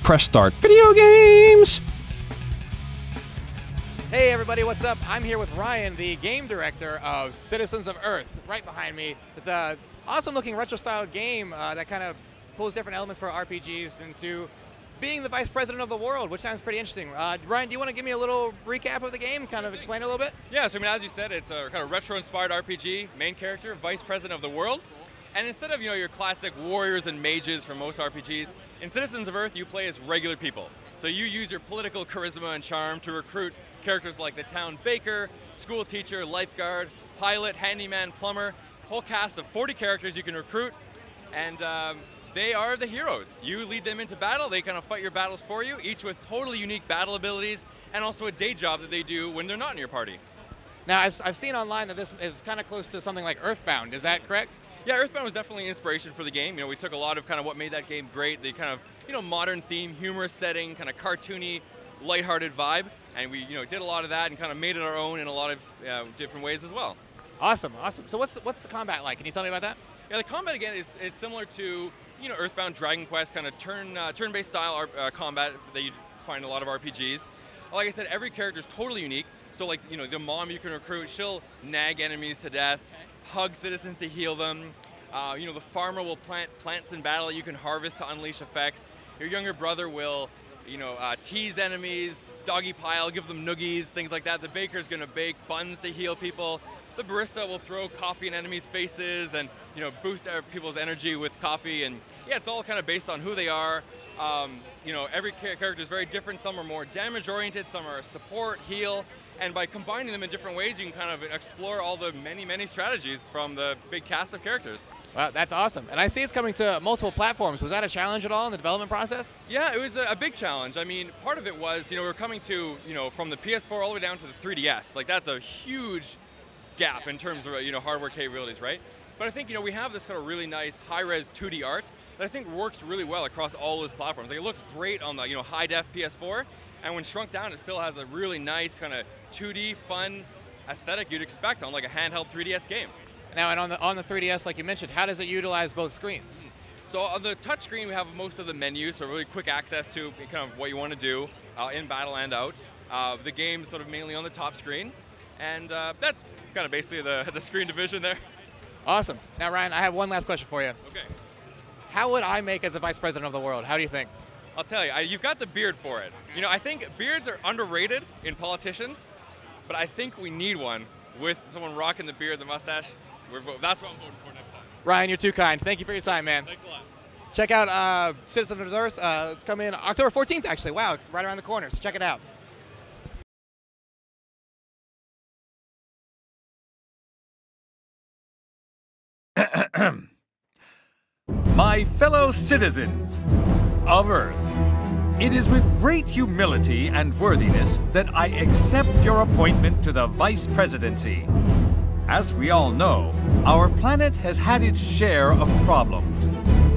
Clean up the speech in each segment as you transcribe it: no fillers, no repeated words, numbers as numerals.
Press start. Video games! Hey everybody, what's up? I'm here with Ryan, the game director of Citizens of Earth, right behind me. It's a awesome looking retro-styled game that kind of pulls different elements for RPGs into being the vice president of the world, which sounds pretty interesting. Ryan, do you want to give me a little recap of the game, kind of explain it a little bit? Yeah, so I mean, as you said, it's a kind of retro-inspired RPG, main character, vice president of the world. And instead of your classic warriors and mages from most RPGs, in Citizens of Earth you play as regular people. So you use your political charisma and charm to recruit characters like the town baker, school teacher, lifeguard, pilot, handyman, plumber, whole cast of 40 characters you can recruit, and they are the heroes. You lead them into battle, they kind of fight your battles for you, each with totally unique battle abilities, and also a day job that they do when they're not in your party. Now, I've seen online that this is kind of close to something like Earthbound, is that correct? Yeah, Earthbound was definitely an inspiration for the game. We took a lot of kind of what made that game great, the kind of, modern theme, humorous setting, kind of cartoony, lighthearted vibe, and we, did a lot of that and kind of made it our own in a lot of different ways as well. Awesome, awesome. So what's the combat like? Can you tell me about that? Yeah, the combat again is similar to, Earthbound, Dragon Quest, kind of turn-based style combat that you find in a lot of RPGs. Like I said, every character is totally unique. So like, the mom you can recruit, she'll nag enemies to death, hug citizens to heal them. The farmer will plant plants in battle that you can harvest to unleash effects. Your younger brother will, tease enemies, doggy pile, give them noogies, things like that. The baker's gonna bake buns to heal people. The barista will throw coffee in enemies' faces and, boost people's energy with coffee. And yeah, it's all kind of based on who they are. Every character is very different. Some are more damage-oriented, some are support, heal. And by combining them in different ways, you can kind of explore all the many, many strategies from the big cast of characters. Wow, that's awesome. And I see it's coming to multiple platforms. Was that a challenge at all in the development process? Yeah, it was a big challenge. I mean, part of it was, we're coming to, from the PS4 all the way down to the 3DS. Like, that's a huge gap in terms of, hardware capabilities, right? But I think, we have this kind of really nice high-res 2D art that I think works really well across all those platforms. Like, it looks great on the, high-def PS4, and when shrunk down, it still has a really nice kind of 2D, fun aesthetic you'd expect on like a handheld 3DS game. Now, and on the 3DS, like you mentioned, how does it utilize both screens? So on the touchscreen, we have most of the menus, so really quick access to kind of what you want to do in battle and out. The game's sort of mainly on the top screen, and that's kind of basically the screen division there. Awesome. Now, Ryan, I have one last question for you. Okay. How would I make as a vice president of the world? How do you think? I'll tell you, you've got the beard for it. I think beards are underrated in politicians, but I think we need one with someone rocking the beard, the mustache. That's what I'm voting for next time. Ryan, you're too kind. Thank you for your time, man. Thanks a lot. Check out Citizens of Earth. It's coming in October 14th, actually. Wow, right around the corner, so check it out. My fellow citizens of Earth, it is with great humility and worthiness that I accept your appointment to the Vice Presidency. As we all know, our planet has had its share of problems.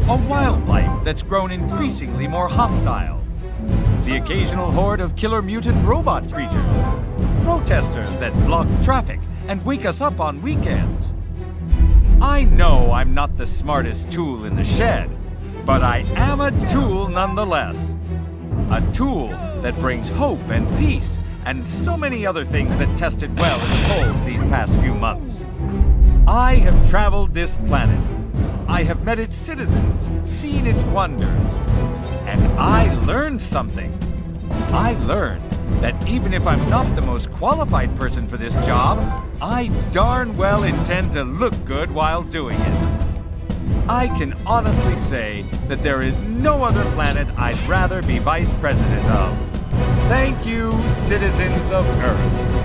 A wildlife that's grown increasingly more hostile. The occasional horde of killer mutant robot creatures. Protesters that block traffic and wake us up on weekends. I know I'm not the smartest tool in the shed, but I am a tool nonetheless. A tool that brings hope and peace and so many other things that tested well in polls these past few months. I have traveled this planet. I have met its citizens, seen its wonders, and I learned something. I learned that even if I'm not the most qualified person for this job, I darn well intend to look good while doing it. I can honestly say that there is no other planet I'd rather be vice president of. Thank you, citizens of Earth.